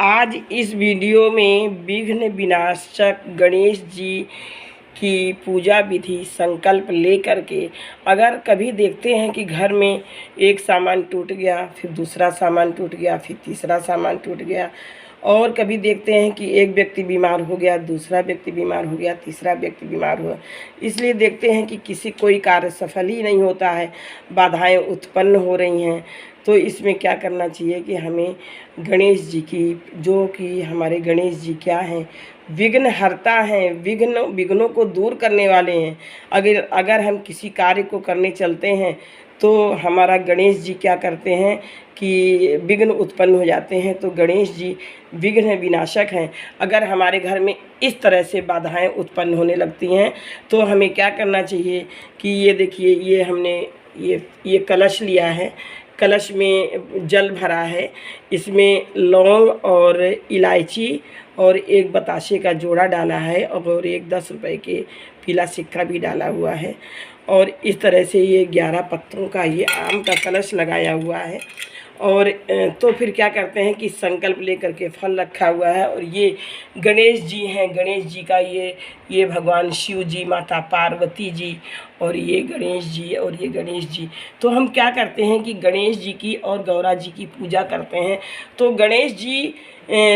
आज इस वीडियो में विघ्न विनाशक गणेश जी की पूजा विधि संकल्प ले करके, अगर कभी देखते हैं कि घर में एक सामान टूट गया, फिर दूसरा सामान टूट गया, फिर तीसरा सामान टूट गया, और कभी देखते हैं कि एक व्यक्ति बीमार हो गया, दूसरा व्यक्ति बीमार हो गया, तीसरा व्यक्ति बीमार हुआ, इसलिए देखते हैं कि किसी कोई कार्य सफल ही नहीं होता है, बाधाएं उत्पन्न हो रही हैं। तो इसमें क्या करना चाहिए कि हमें गणेश जी की, जो कि हमारे गणेश जी क्या हैं, विघ्न हरता हैं, विघ्नों को दूर करने वाले हैं। अगर हम किसी कार्य को करने चलते हैं तो हमारा गणेश जी क्या करते हैं कि विघ्न उत्पन्न हो जाते हैं। तो गणेश जी विघ्न विनाशक हैं। अगर हमारे घर में इस तरह से बाधाएं उत्पन्न होने लगती हैं तो हमें क्या करना चाहिए कि ये देखिए, ये हमने ये कलश लिया है, कलश में जल भरा है, इसमें लौंग और इलायची और एक बताशे का जोड़ा डाला है और एक 10 रुपए के पीला सिक्का भी डाला हुआ है, और इस तरह से ये 11 पत्तों का ये आम का कलश लगाया हुआ है। और तो फिर क्या करते हैं कि संकल्प लेकर के फल रखा हुआ है, और ये गणेश जी हैं। गणेश जी का ये भगवान शिव जी, माता पार्वती जी, और ये गणेश जी और ये गणेश जी। तो हम क्या करते हैं कि गणेश जी की और गौरा जी की पूजा करते हैं। तो गणेश जी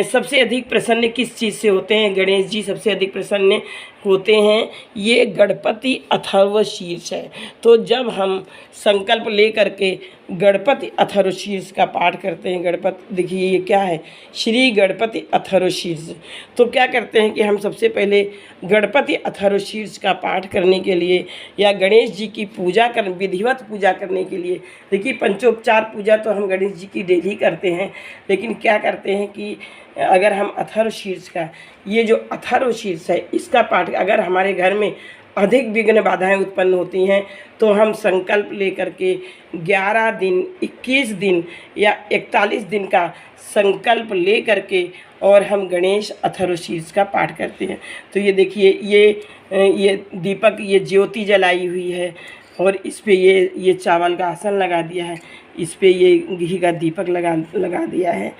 सबसे अधिक प्रसन्न किस चीज़ से होते हैं? गणेश जी सबसे अधिक प्रसन्न होते हैं, ये गणपति अथर्वशीर्ष है। तो जब हम संकल्प ले करके गणपति अथर्वशीर्ष का पाठ करते हैं, गणपति देखिए ये क्या है, श्री गणपति अथर्वशीर्ष। तो क्या करते हैं कि हम सबसे पहले गणपति अथर्वशीर्ष का पाठ करने के लिए या गणेश जी की पूजा कर, विधिवत पूजा करने के लिए, देखिए पंचोपचार पूजा तो हम गणेश जी की डेली करते हैं, लेकिन क्या करते हैं कि अगर हम अथर्वशीर्ष का, ये जो अथर्वशीर्ष है इसका पाठ, अगर हमारे घर में अधिक विघ्न बाधाएं उत्पन्न होती हैं तो हम संकल्प लेकर के 11 दिन, 21 दिन या 41 दिन का संकल्प ले करके और हम गणेश अथर्वशीर्ष का पाठ करते हैं। तो ये देखिए, ये दीपक, ये ज्योति जलाई हुई है, और इस पे ये चावल का आसन लगा दिया है, इस पे ये घी का दीपक लगा दिया है,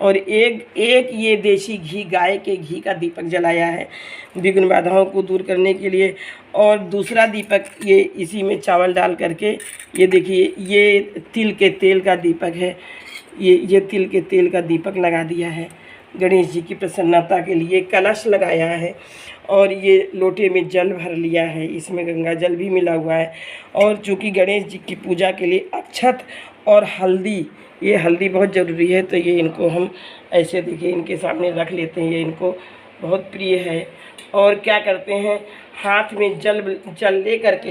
और एक ये देसी घी, गाय के घी का दीपक जलाया है विघ्न बाधाओं को दूर करने के लिए। और दूसरा दीपक ये इसी में चावल डाल करके, ये देखिए ये तिल के तेल का दीपक है, ये तिल के तेल का दीपक लगा दिया है गणेश जी की प्रसन्नता के लिए। कलश लगाया है और ये लोटे में जल भर लिया है, इसमें गंगा जल भी मिला हुआ है। और चूँकि गणेश जी की पूजा के लिए अक्षत और हल्दी, ये हल्दी बहुत ज़रूरी है, तो ये इनको हम ऐसे देखिए इनके सामने रख लेते हैं, ये इनको बहुत प्रिय है। और क्या करते हैं, हाथ में जल ले करके,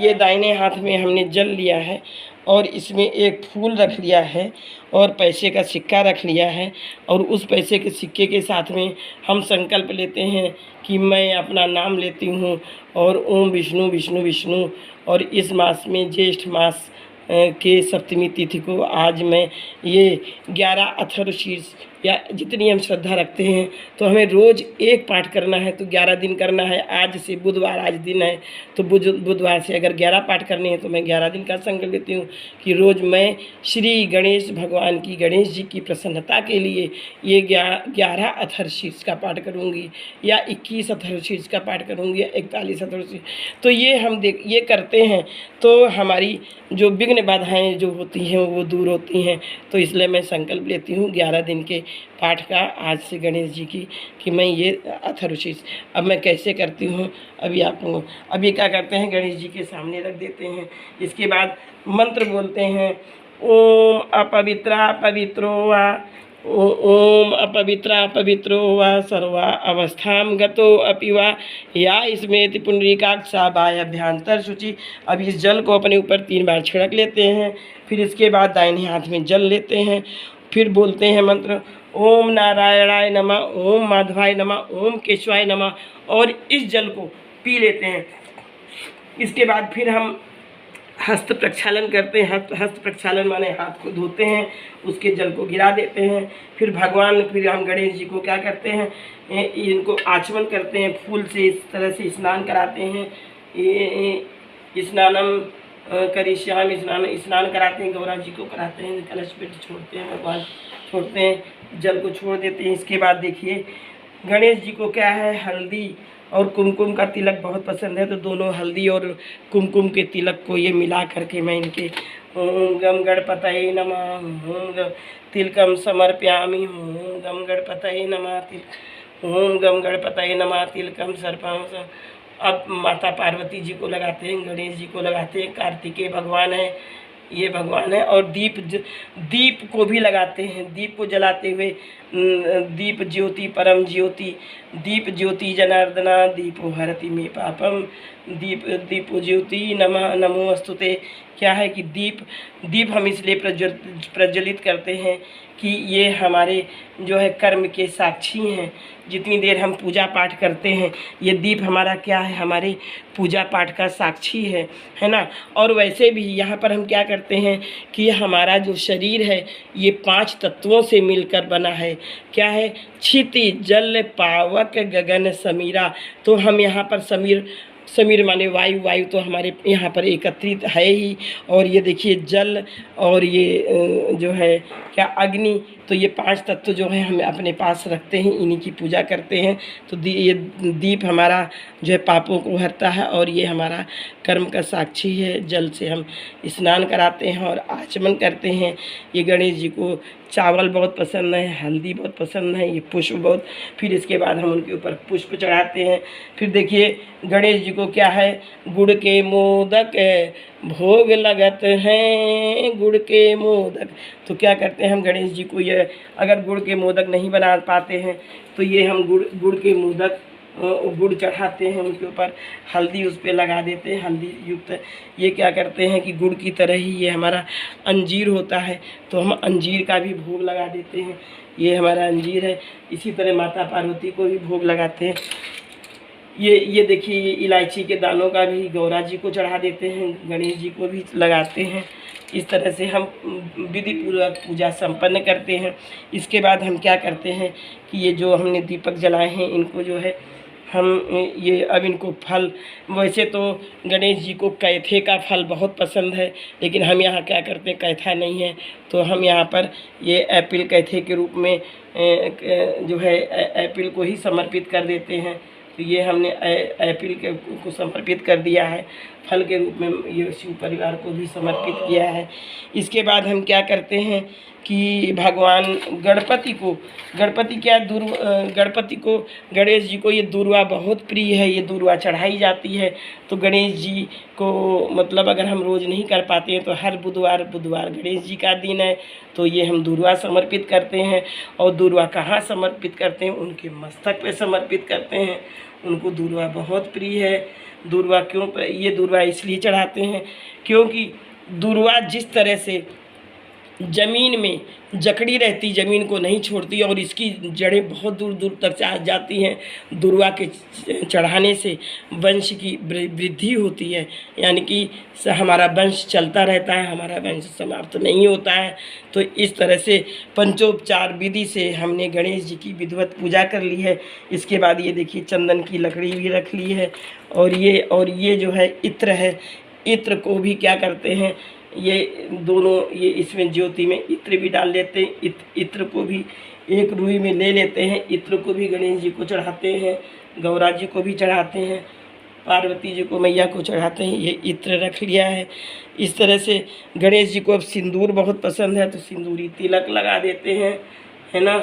ये दाहिने हाथ में हमने जल लिया है और इसमें एक फूल रख लिया है और पैसे का सिक्का रख लिया है, और उस पैसे के सिक्के के साथ में हम संकल्प लेते हैं कि मैं अपना नाम लेती हूँ और ओम विष्णु विष्णु विष्णु। और इस मास में, ज्येष्ठ मास के सप्तमी तिथि को आज मैं ये 11 अथर्वशीर्ष या जितनी हम श्रद्धा रखते हैं तो हमें रोज़ एक पाठ करना है, तो 11 दिन करना है। आज से बुधवार, आज दिन है, तो बुधवार से अगर 11 पाठ करने हैं तो मैं 11 दिन का संकल्प लेती हूँ कि रोज़ मैं श्री गणेश भगवान की, गणेश जी की प्रसन्नता के लिए ये 11 अथर्वशीर्ष का पाठ करूँगी, या 21 अथर्वशीर्ष का पाठ करूँगी, या 41 अथर्वशीर्ष। तो ये हम ये करते हैं तो हमारी जो विघ्न बाधाएँ जो होती हैं वो दूर होती हैं। तो इसलिए मैं संकल्प लेती हूँ 11 दिन के पाठ का आज से गणेश जी की, कि मैं ये अथर्वशीर्ष। अब मैं कैसे करती हूँ अभी आपको, अभी क्या करते हैं, गणेश जी के सामने रख देते हैं। इसके बाद मंत्र बोलते हैं, ओम अपवित्रा पवित्रो वा, ओम अपवित्रा पवित्रो वा सर्वा अवस्थाम गतो अपि वा या स्मृति पुंडरीकाक्षा बाह्याभ्यंतर शुचि। अब इस जल को अपने ऊपर 3 बार छिड़क लेते हैं, फिर इसके बाद दाहिने हाथ में जल लेते हैं, फिर बोलते हैं मंत्र, ओम नारायणाय नमः, ओम माधवाय नमः, ओम केशवाय नमः, और इस जल को पी लेते हैं। इसके बाद फिर हम हस्त प्रक्षालन करते हैं। हस्त प्रक्षालन माने हाथ को धोते हैं, उसके जल को गिरा देते हैं। फिर हम गणेश जी को क्या करते हैं, इनको आचमन करते हैं, फूल से इस तरह से स्नान कराते हैं। स्नानम करिष्यामि, स्नान कराते हैं, गौरा जी को कराते हैं, कलश पे छोड़ते हैं, भगवान छोड़ते हैं, जल को छोड़ देते हैं। इसके बाद देखिए गणेश जी को क्या है, हल्दी और कुमकुम का तिलक बहुत पसंद है, तो दोनों हल्दी और कुमकुम के तिलक को ये मिला करके मैं इनके ओम गम गणपतये नमः, ओम तिलकम समर्पयामि, ओम गम गणपतये नमः, ओम गम गणपतये नमः तिलकम सर्पम। अब माता पार्वती जी को लगाते हैं, गणेश जी को लगाते हैं, कार्तिकेय भगवान है, ये भगवान है। और दीप को भी लगाते हैं, दीप को जलाते हुए दीप ज्योति परम ज्योति, दीप ज्योति जनार्दना, दीपो हरति मे पापम, दीपो ज्योति नमः नमो अस्तुते। क्या है कि दीप हम इसलिए प्रज्वलित करते हैं कि ये हमारे जो है कर्म के साक्षी हैं। जितनी देर हम पूजा पाठ करते हैं, ये दीप हमारा क्या है, हमारे पूजा पाठ का साक्षी है ना। और वैसे भी यहाँ पर हम क्या करते हैं कि हमारा जो शरीर है ये 5 तत्वों से मिलकर बना है। क्या है, क्षिति जल पावक गगन समीरा। तो हम यहाँ पर समीर माने वायु तो हमारे यहाँ पर एकत्रित है ही। और ये देखिए जल और ये जो है क्या अग्नि, तो ये 5 तत्व जो है हम अपने पास रखते हैं, इन्हीं की पूजा करते हैं। तो ये दीप हमारा जो है पापों को हरता है और ये हमारा कर्म का साक्षी है। जल से हम स्नान कराते हैं और आचमन करते हैं। ये गणेश जी को चावल बहुत पसंद है, हल्दी बहुत पसंद है, ये पुष्प बहुत। फिर इसके बाद हम उनके ऊपर पुष्प चढ़ाते हैं। फिर देखिए गणेश जी को क्या है, गुड़ के मोदक भोग लगत हैं, गुड़ के मोदक। तो क्या करते हैं हम गणेश जी को, ये अगर गुड़ के मोदक नहीं बना पाते हैं तो ये हम गुड़ के मोदक गुड़ चढ़ाते हैं, उनके ऊपर हल्दी उस पर लगा देते हैं, हल्दी युक्त। ये क्या करते हैं कि गुड़ की तरह ही ये हमारा अंजीर होता है, तो हम अंजीर का भी भोग लगा देते हैं। ये हमारा अंजीर है। इसी तरह माता पार्वती को भी भोग लगाते हैं। ये देखिए ये इलायची के दानों का भी गौरा जी को चढ़ा देते हैं, गणेश जी को भी लगाते हैं। इस तरह से हम विधि पूर्वक पूजा संपन्न करते हैं। इसके बाद हम क्या करते हैं कि ये जो हमने दीपक जलाए हैं इनको जो है हम ये अब इनको फल, वैसे तो गणेश जी को कैथे का फल बहुत पसंद है, लेकिन हम यहाँ क्या करते हैं, कैथा नहीं है तो हम यहाँ पर ये एप्पल कैथे के रूप में जो है एप्पल को ही समर्पित कर देते हैं। तो ये हमने एप्पल को समर्पित कर दिया है, फल के रूप में ये शिव परिवार को भी समर्पित किया है। इसके बाद हम क्या करते हैं कि भगवान गणपति को गणेश जी को ये दूर्वा बहुत प्रिय है, ये दूर्वा चढ़ाई जाती है। तो गणेश जी को मतलब अगर हम रोज़ नहीं कर पाते हैं तो हर बुधवार गणेश जी का दिन है, तो ये हम दूर्वा समर्पित करते हैं। और दूर्वा कहाँ समर्पित करते हैं, उनके मस्तक पे समर्पित करते हैं। उनको दूर्वा बहुत प्रिय है। दूर्वा ये दूर्वा इसलिए चढ़ाते हैं क्योंकि दूर्वा जिस तरह से ज़मीन में जकड़ी रहती, ज़मीन को नहीं छोड़ती और इसकी जड़ें बहुत दूर दूर तक जाती हैं। दूर्वा के चढ़ाने से वंश की वृद्धि होती है, यानी कि हमारा वंश चलता रहता है, हमारा वंश समाप्त नहीं होता है। तो इस तरह से पंचोपचार विधि से हमने गणेश जी की विधिवत पूजा कर ली है। इसके बाद ये देखिए चंदन की लकड़ी भी रख ली है और ये जो है इत्र है, इत्र को भी क्या करते हैं, ये दोनों ये इसमें ज्योति में इत्र भी डाल लेते हैं। इत्र को भी एक रुई में ले लेते हैं। इत्र को भी गणेश जी को चढ़ाते हैं, गौरा जी को भी चढ़ाते हैं, पार्वती जी को मैया को चढ़ाते हैं। ये इत्र रख लिया है। इस तरह से गणेश जी को अब सिंदूर बहुत पसंद है तो सिंदूरी तिलक लगा देते हैं, है ना।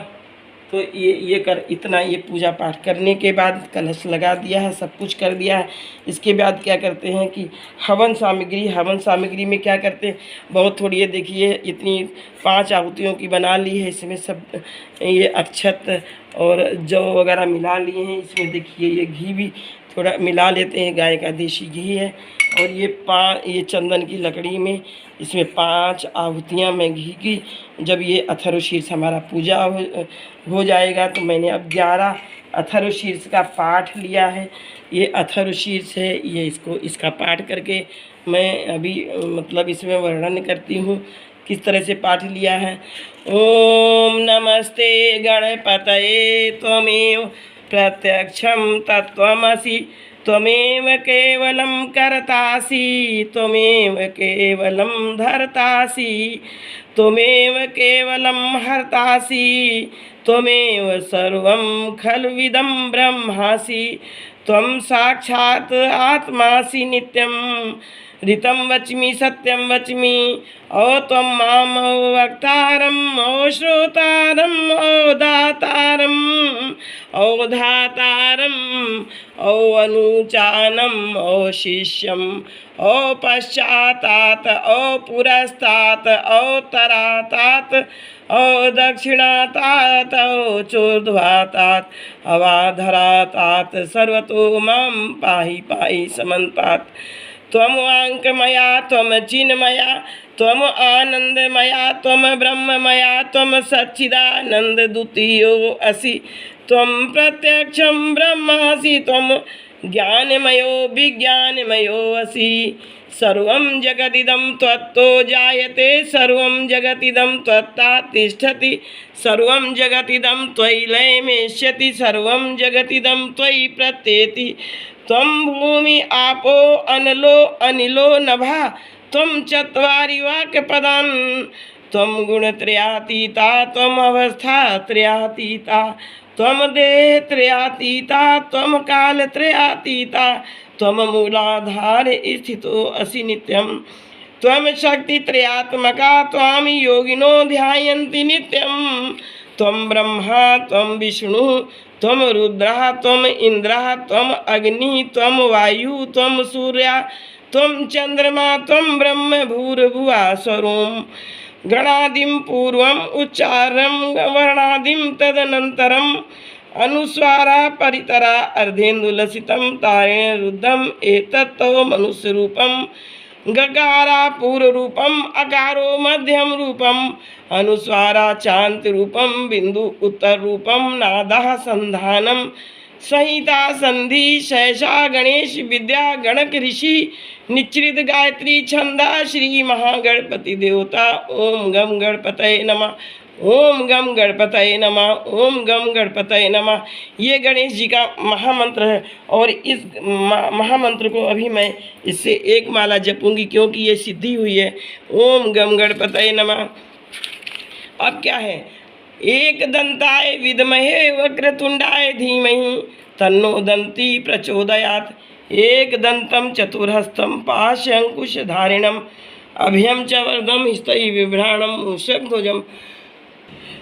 तो इतना ये पूजा पाठ करने के बाद कलश लगा दिया है, सब कुछ कर दिया है। इसके बाद क्या करते हैं कि हवन सामग्री में क्या करते हैं, बहुत थोड़ी ये देखिए इतनी 5 आहुतियों की बना ली है। इसमें सब ये अक्षत और जौ वगैरह मिला लिए हैं। इसमें देखिए ये घी भी थोड़ा मिला लेते हैं, गाय का देसी घी है। और ये चंदन की लकड़ी में इसमें 5 आहुतियाँ मैं घी की। जब ये अथर्वशीर्ष हमारा पूजा हो जाएगा तो मैंने अब 11 अथर्वशीर्ष का पाठ लिया है। ये अथर्वशीर्ष है, ये इसका पाठ करके मैं अभी मतलब इसमें वर्णन करती हूँ किस तरह से पाठ लिया है। ओम नमस्ते गणपतये त्वमेव प्रत्यक्षं तत्त्वमसि त्वमेव केवलं कर्तासि त्वमेव केवलं धर्तासि त्वमेव केवलं हर्तासि त्वमेव सर्वं खल्विदं ब्रह्मासि त्वं साक्षात् आत्मासि नित्यं ऋतं वच्मि सत्यं वच्मि ओ त्वं मां वक्तारम् ओ श्रोतारम् ओ दातारम् ओ धातारम् ओ अनुचानम् ओ शिष्यम् ओ पश्चातात् ओ पुरस्तात् ओ तरातात् ओ दक्षिणातात् ओ चोर्ध्वातात् अवाधरातात् सर्वतो मां पाहि पाहि समन्तात् त्वं वाङ्मया त्वं चिन्मया त्वम आनंदमया त्वम ब्रह्ममया त्वम सच्चिदानंदद्वितीयो असि त्वं प्रत्यक्षं ब्रह्मासि त्वं ज्ञानमयो विज्ञानमयो असि सर्वं जगदिदं त्वत्तो जायते सर्वं जगतिदं त्वत्ता तिष्ठति सर्वं जगतिदं त्वयि लयमेष्यति सर्वं जगतिदं त्वयि प्रत्येति त्वं भूमि आपो अनलो अनिलो नभः त्वं चत्वारि वाक्पदान् त्वं गुणत्रयातीता त्वम् अवस्थात्रयातीता त्वं देहत्रयातीता त्वं कालत्रयातीता त्वं मूलाधार स्थितो असि नित्यं त्वं शक्तित्रयात्मका त्वां योगिनो ध्यायन्ति नित्यं त्वं ब्रह्मा त्वं विष्णुः त्वं रुद्रः त्वं इन्द्रः त्वं अग्निः त्वं वायुः त्वं सूर्यः त्वं चंद्रमा त्वं ब्रह्म भूर्भुवः स्वरूं गणादिं पूर्वम् उच्चारणं वर्णादिं तदनन्तरम् अनुस्वारा परितरा अर्धेन्दुलसितं तारेण रुद्धम् एतत् तव मनुष्यरूपं गकारा पूर्वरूपम् अकारो मध्यम रूपम् अनुस्वारा चान्त रूपं बिंदु उत्तर रूपं नादः संधानम संहिता संधि सहसा गणेश विद्या गणक ऋषि निश्चित गायत्री छंदा श्री महागणपति देवता ओम गम गणपतये नमः ओम गम गणपतये नमः ओम गम गणपतये नमः। ये गणेश जी का महामंत्र है और इस महामंत्र को अभी मैं इससे एक माला जपूंगी क्योंकि ये सिद्धि हुई है। ओम गम गणपतये नमः। अब क्या है, एक दंताय विद्महे वक्रतुंडाय धीमहि तन्नो दंती प्रचोदयात् एक दंतं चतुर्हस्तं पाशंकुशधारिणम् अभयं च वरदं हस्तै बिभ्राणं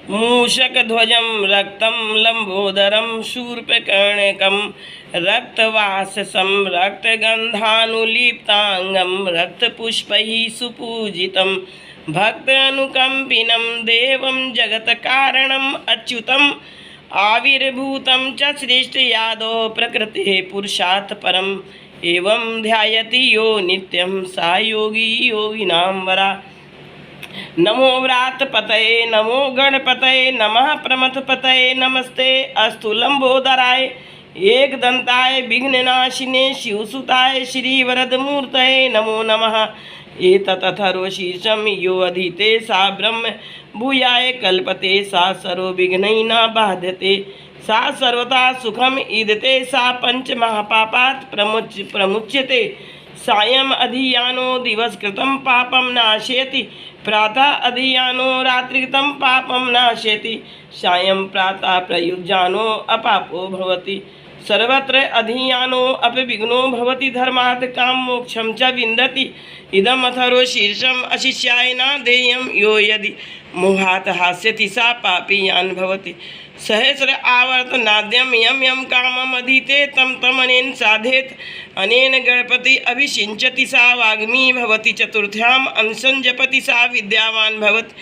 मूषकध्वजं रक्तं लंबोदरं शूर्पकर्णकं रक्तवाससं रक्तगन्धानुलिप्तांगं रक्तपुष्पैः सुपूजितं भक्तानुकंपिनं देवं जगत्कारणम् अच्युतम् आविर्भूतं च सृष्टियादौ प्रकृतेः पुरुषात् परम् एवं ध्यायति यो नित्यं सा योगी योगिनां वरा। नमो व्रातपतये नमो गणपतये नमः प्रमथपतये नमस्ते अस्तु लंबोदराय एकदंताय विघ्ननाशिने शिवसुताय श्रीवरदमूर्तये नमो नमः। एतदथर्वशीर्षं यो अधीते सा ब्रह्म भूयाय कल्पते सा सर्वविघ्नैः न बाध्यते सा सर्वथा सुखम ईदते सा पंचमहापापात् प्रमुच्यते सायं अधियानो दिवसकृतं पापं नाशयति प्रातः अधियानो रात्रिकृतं पापं नाशयति सायं प्रातः प्रयुज्यानो अपापो भवति सर्वत्र अधियानो अपि विघ्नो भवति धर्मात् काम मोक्षं च विन्दति इदम् अथर्वशीर्षम् अशिष्याय न देयं यो यदि मोहात् हास्यति सा पापीयान् भवति सहस्र आवर्तनाद्यं यं यं कामम् अधीते तं तमनेन साधेत अनेन गणपति अभिषिञ्चति सा वाग्मी भवति चतुर्थ्याम् अंशं जपति सा विद्यावान् भवति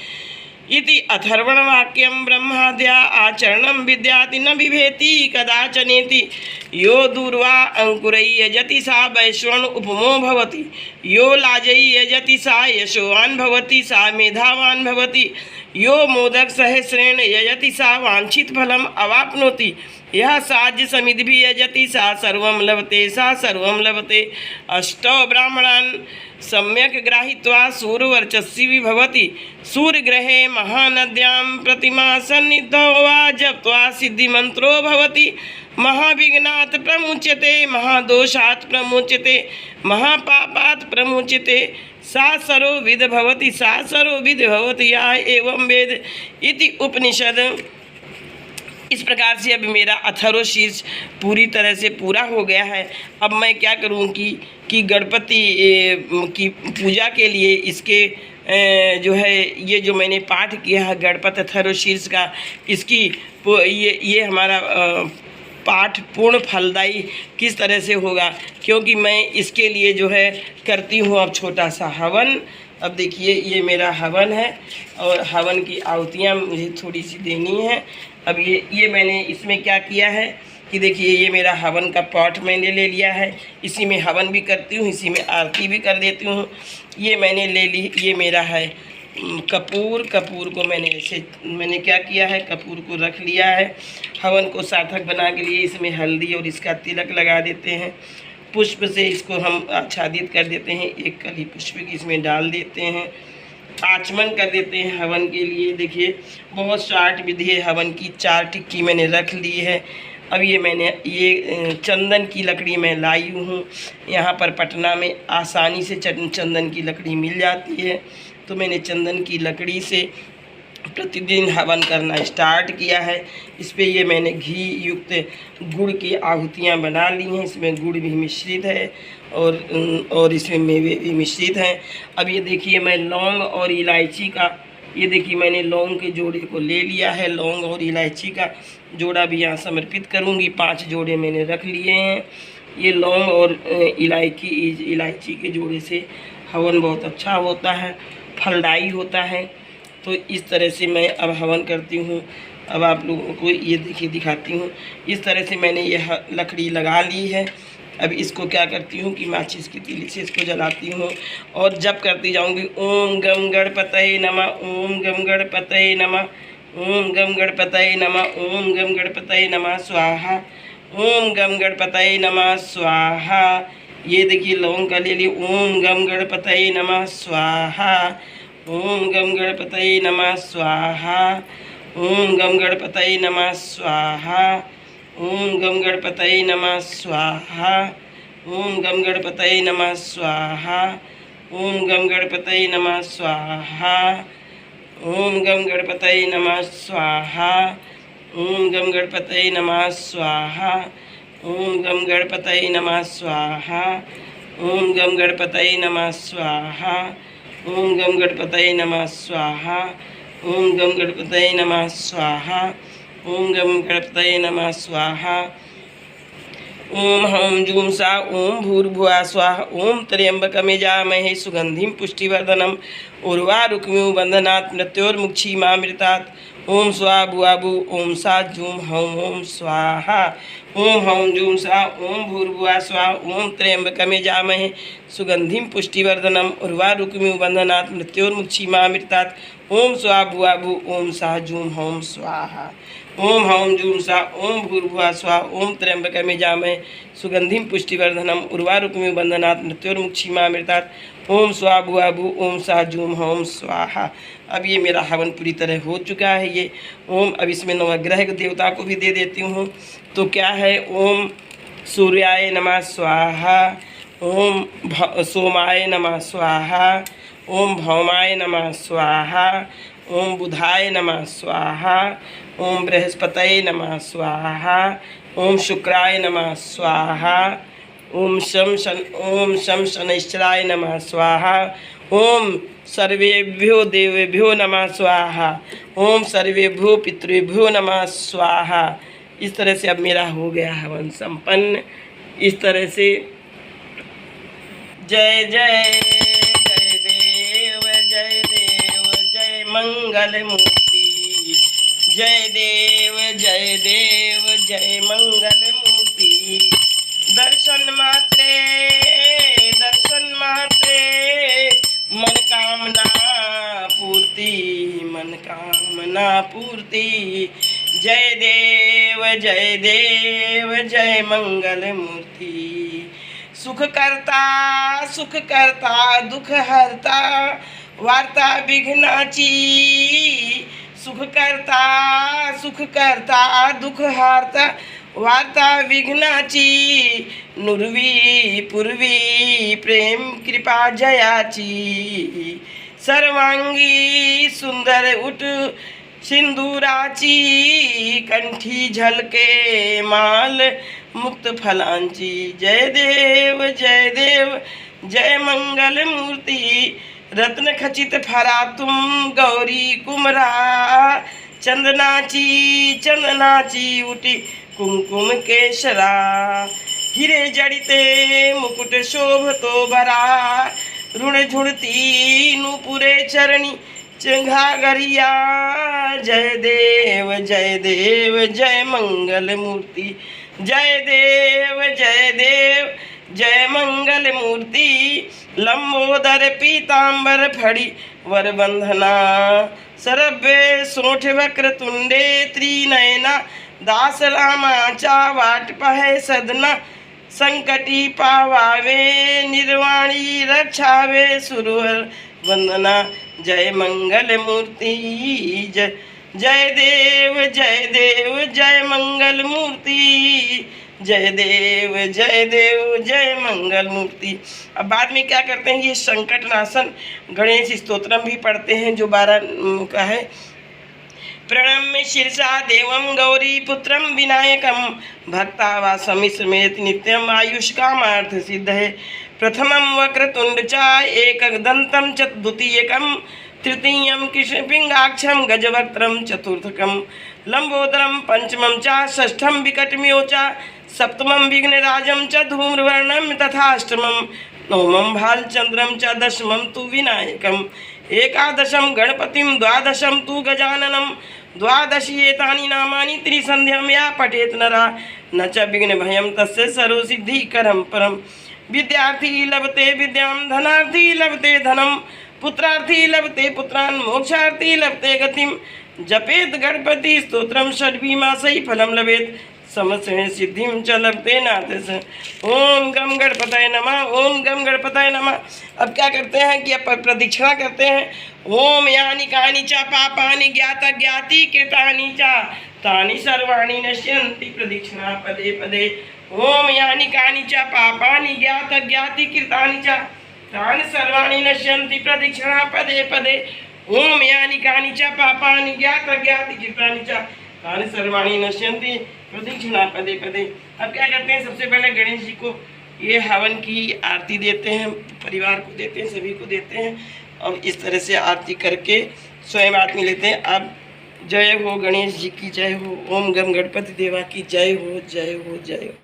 इति अथर्वणवाक्यं ब्रह्माद्या आचरणं विद्याति न बिभेति कदाचनेति यो दूर्वा अंकुरै यजति सा वैश्वण उपमो भवति यो लाजै यजति सा यशोवान् भवति सा मेधावान् भवति यो मोदक सहस्रेण यजति सा वांछित फलम अवाप्नोति यह साज्य समिद्भिः यजति सा सर्वं लभते सा सर्वं लभते। अष्टौ ब्राह्मणान् सम्यक ग्राहीत्वा सूर्यवर्चस्वी भवति सूर्यग्रहे महानद्यां प्रतिमा सन्निधौ वा जप्त्वा सिद्धिमन्त्रो भवति महाविघ्नात् प्रमुच्यते महादोषात् प्रमुच्यते महापापात् प्रमुच्यते सा सर्वविद भवति सा सर्वविद भवति या एवं वेद इति उपनिषद। इस प्रकार से अब मेरा अथर्वशीर्ष पूरी तरह से पूरा हो गया है। अब मैं क्या करूं कि गणपति की पूजा के लिए इसके जो है ये जो मैंने पाठ किया है गणपति अथर्वशीर्ष का, इसकी ये हमारा पाठ पूर्ण फलदायी किस तरह से होगा, क्योंकि मैं इसके लिए जो है करती हूँ अब छोटा सा हवन। अब देखिए ये मेरा हवन है और हवन की आहुतियाँ मुझे थोड़ी सी देनी है। अब ये मैंने इसमें क्या किया है कि देखिए ये मेरा हवन का पॉट मैंने ले लिया है, इसी में हवन भी करती हूँ, इसी में आरती भी कर देती हूँ। ये मैंने ले ली, ये मेरा है कपूर को मैंने क्या किया है, कपूर को रख लिया है। हवन को सार्थक बना के लिए इसमें हल्दी और इसका तिलक लगा देते हैं। पुष्प से इसको हम आच्छादित कर देते हैं, एक कली पुष्प की इसमें डाल देते हैं, आचमन कर देते हैं हवन के लिए। देखिए बहुत शार्ट विधि है हवन की। 4 टिक्की मैंने रख ली है। अब ये मैंने ये चंदन की लकड़ी मैं लाई हूँ। यहाँ पर पटना में आसानी से चंदन की लकड़ी मिल जाती है, तो मैंने चंदन की लकड़ी से प्रतिदिन हवन करना स्टार्ट किया है। इस पे ये मैंने घी युक्त गुड़ की आहुतियाँ बना ली हैं। इसमें गुड़ भी मिश्रित है और इसमें मेवे भी मिश्रित हैं। अब ये देखिए मैं लौंग और इलायची का, ये देखिए मैंने लौंग के जोड़े को ले लिया है। लौंग और इलायची का जोड़ा भी यहाँ समर्पित करूँगी। 5 जोड़े मैंने रख लिए हैं। ये लौंग और इलायची के जोड़े से हवन बहुत अच्छा होता है, फलदायी होता है। तो इस तरह से मैं अब हवन करती हूँ। अब आप लोगों को ये देखिए दिखाती हूँ। इस तरह से मैंने यह लकड़ी लगा ली है। अब इसको क्या करती हूँ कि माचिस की तीली से इसको जलाती हूँ और जप करती जाऊँगी। ओम गम गणपतये नमः, ओम गम गणपतये नमः, ओम गम गणपतये नमः, ओम गम गणपतये नमः स्वाहा, ओम गम गणपतये नमः स्वाहा। ये देखिए लौंग का ले ली। ओम गम गणपतये नमः स्वाहा, ओम गम गणपतये नमः स्वाहा, ओम गम गणपतये नमः स्वाहा, ओम गम गणपतये नमः स्वाहा, ओम गम गणपतये नमः स्वाहा, ओम गम गणपतये नमः स्वाहा, ओम गम गणपतये नमः स्वाहा, ओम गम गणपतये नमः स्वाहा, ओम गम गणपतये नमः स्वाहा, ओम गम गणपतये नमः स्वाहा, ओम गम गणपतये नमः स्वाहा, ओम गम गणपतये नमः स्वाहा, ओम गम गणपतये नमः स्वाहा। ओम हं जूं सा ओम भूर्भुवः स्वाहा, ओम त्र्यंबकमेजामहे सुगंधिं पुष्टिवर्धनम् उर्वारुकमिव बंधनात् मृत्योर्मुक्षीमामृतात्। ओम स्वा भुआ भू ओम सा जूं हं ओम स्वाहा। ओम हं जूं सा ओम भूर्भुवः स्वाहा, ओम त्र्यंबकमेजामहे सुगंधिं पुष्टिवर्धनम् उर्वारुकमिव बंधनात् मृत्योर्मुक्षीमामृतात्। ओम स्वा भुआ भू ओम सा जूं हं स्वाहा। ओम हं जूं सा ओम भूर्भुवः स्वाहा, ओम त्र्यंबकमेजामहे सुगंधिं पुष्टिवर्धनम् उर्वारुकमिव बंधनात् मृत्योर्मुक्षीमामृतात्। ओम स्वा भुआ भू ओम सा जूं हं स्वाहा। अब ये मेरा हवन पूरी तरह हो चुका है। ये ओम अब इसमें नवग्रह देवता को भी दे देती हूँ। तो क्या है, ओम सूर्याय नमः स्वाहा, ओम सोमाय नमः स्वाहा, ओम भौमाय नमः स्वाहा, ओम बुधाय नमः स्वाहा, ओम बृहस्पतये नमः स्वाहा, ओम शुक्राय नमः स्वाहा, ओम शम शनैश्चराय नमः स्वाहा, ओम सर्वेभ्यो देवेभ्यो नमः स्वाहा, ओम सर्वेभ्यो पितृभ्यो नमः स्वाहा। इस तरह से अब मेरा हो गया हवन संपन्न। इस तरह से जय जय जय देव जय देव जय मंगल मूर्ति, जय देव जय देव जय मंगल मूर्ति। दर्शन मात्रे मन कामना पूर्ति। जय देव जय मंगल मूर्ति। सुख करता दुख हरता वार्ता विघ्नाची। सुख करता दुख हरता वार्ता विघ्नाची। नुरवी पूर्वी प्रेम कृपा जयाची। सर्वांगी सुंदर उठ सिंदुराची। कंठी झलके माल मुक्त फलांची। जय देव जय मंगल मूर्ती। रत्न खचित फरा तुम गौरी कुमरा। चंदनाची उठी कुमकुम केशरा। हिरे जडिते मुकुट शोभतो बरा। ऋण झुड़ती नूपुरे चरणी घाघरिया। जय देव जय मंगल मूर्ति। जय देव जय मंगल मूर्ति। लंबोदर पीतांबर फड़ी वर बंधना। सरभ्य सोठ वक्र तुंडे त्रिनयना। दास रामाचा वाट पाहे सदना। संकटी पावावे निर्वाणी रक्षावे सुरवर वंदना। जय मंगल मूर्ति जय देव जय मंगल मूर्ति। जय देव जय मंगल मूर्ति। अब बाद में क्या करते हैं, ये संकट नाशन गणेश स्तोत्रम भी पढ़ते हैं जो 12 का है। प्रणम्य शीर्षा देवं गौरी पुत्रम विनायकम। भक्तावासमि समेत नित्यम आयुष कामार्थ सिद्ध है। प्रथमं वक्रतुंड च एकदंतं च द्वितीयकं। तृतीयं कृष्णपिंगाक्षं गजवक्त्रं चतुर्थकं। लंबोदरं पंचमं च षष्ठं विकटम्यो च। सप्तमं विघ्नराजं च धूम्रवर्णं तथाष्टमं। नवमं भालचंद्रं च दशमं तु विनायकम्। एकादशं गणपतिं द्वादशं तु गजाननं। द्वादशी एतानि नामानि त्रिसन्ध्यां या पठेत् नरा। न च विघ्नभयं तस्य सर्वसिद्धिकरं परम्। विद्यार्थी लभते विद्यां धनार्थी लभते धनं। पुत्रार्थी लभते पुत्रान् मोक्षार्थी लभते गतिं। जपेत गणपति स्तोत्रम षड्भिमासै फलं लभेत। समस्तेन सिद्धिं च लभते नाथ। ओम गम गणपतये नमः। ओम गम गणपतये नमः। अब क्या करते हैं कि अब प्रदक्षिणा करते हैं। ओम यानि कानि च पापानि ज्ञात ज्ञाति कृतानि च तानि सर्वाणि नश्यन्ति प्रदक्षिणा पदे पदे। ओम यानि कानि च पापानि ज्ञात ज्ञाति कृतानि च तानि सर्वाणि नश्यन्ति प्रदक्षिणा पदे पदे। ओम यानि कानि च पापानि ज्ञात ज्ञाति कृतानि च तानि सर्वाणि नश्यन्ति प्रदक्षिणा पदे पदे। अब क्या करते हैं, सबसे पहले गणेश जी को ये हवन की आरती देते हैं, परिवार को देते हैं, सभी को देते हैं। और इस तरह से आरती करके स्वयं आरती लेते हैं। अब जय हो गणेश जी की जय हो। ओम गम गणपति देवा की जय हो जय हो जय हो।